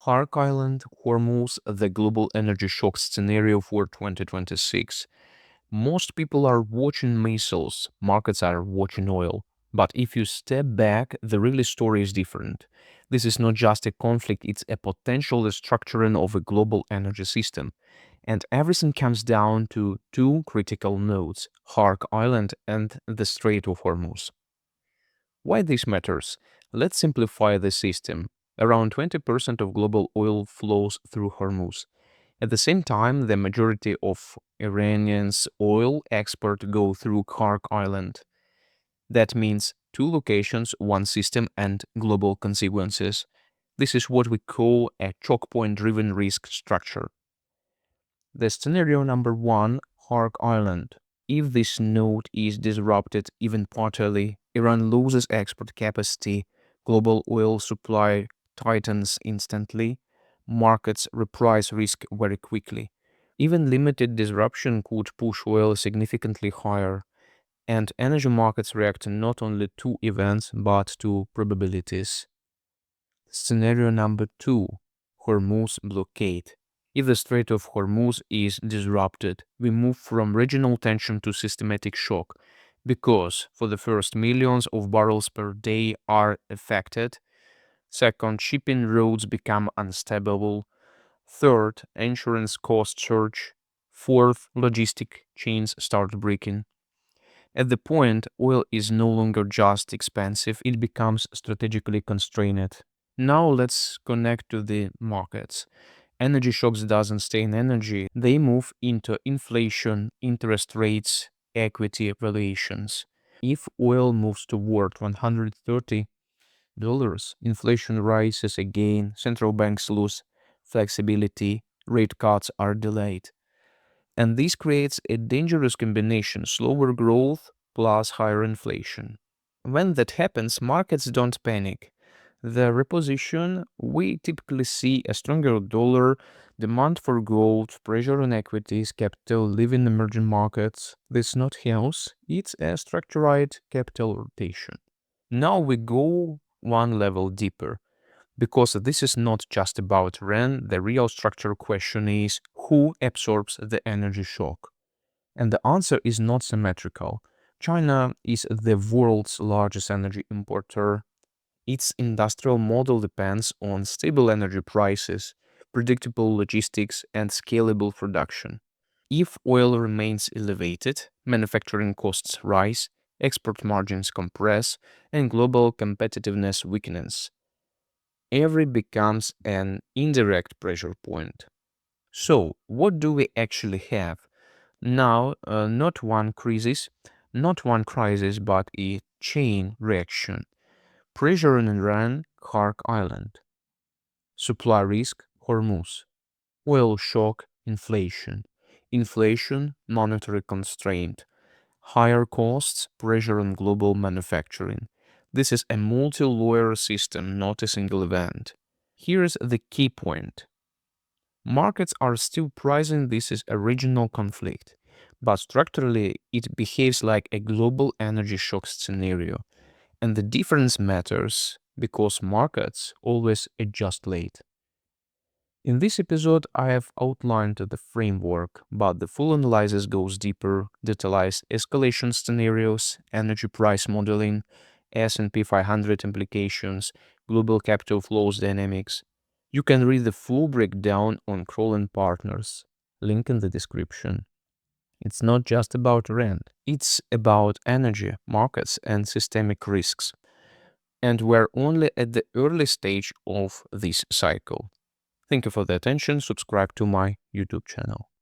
Kharg Island, Hormuz, the global energy shock scenario for 2026. Most people are watching missiles, markets are watching oil. But if you step back, the real story is different. This is not just a conflict, it's a potential restructuring of a global energy system. And everything comes down to two critical nodes, Kharg Island and the Strait of Hormuz. Why this matters? Let's simplify the system. Around 20% of global oil flows through Hormuz. At the same time, the majority of Iranian's oil export go through Kharg Island. That means two locations, one system, and global consequences. This is what we call a chokepoint-driven risk structure. The scenario number one, Kharg Island. If this node is disrupted even partially, Iran loses export capacity, global oil supply tightens instantly, markets reprice risk very quickly. Even limited disruption could push oil significantly higher, and energy markets react not only to events but to probabilities. Scenario number two, Hormuz blockade. If the Strait of Hormuz is disrupted, we move from regional tension to systematic shock because for the first millions of barrels per day are affected. Second, shipping routes become unstable. Third, insurance costs surge. Fourth, logistic chains start breaking. At the point, oil is no longer just expensive, it becomes strategically constrained. Now let's connect to the markets. Energy shocks doesn't stay in energy, they move into inflation, interest rates, equity valuations. If oil moves toward $130, inflation rises again, central banks lose flexibility, rate cuts are delayed. And this creates a dangerous combination, slower growth plus higher inflation. When that happens, markets don't panic. The reposition, we typically see a stronger dollar, demand for gold, pressure on equities, capital leaving emerging markets. This is not chaos, it's a structured capital rotation. Now we go one level deeper, because this is not just about rent, the real structural question is who absorbs the energy shock? And the answer is not symmetrical. China is the world's largest energy importer. Its industrial model depends on stable energy prices, predictable logistics, and scalable production. If oil remains elevated, manufacturing costs rise, export margins compress, and global competitiveness weakens. Every becomes an indirect pressure point. So, what do we actually have? Now, not one crisis, but a chain reaction. Pressure on Iran, Khark Island. Supply risk, Hormuz. Oil shock, inflation. Inflation, monetary constraint. Higher costs, pressure on global manufacturing. This is a multi-layer system, not a single event. Here's the key point. Markets are still pricing this as a regional conflict, but structurally it behaves like a global energy shock scenario. And the difference matters because markets always adjust late. In this episode, I have outlined the framework, but the full analysis goes deeper, details escalation scenarios, energy price modeling, S&P 500 implications, global capital flows dynamics. You can read the full breakdown on Kroll and Partners, link in the description. It's not just about rent, it's about energy, markets, and systemic risks. And we're only at the early stage of this cycle. Thank you for the attention. Subscribe to my YouTube channel.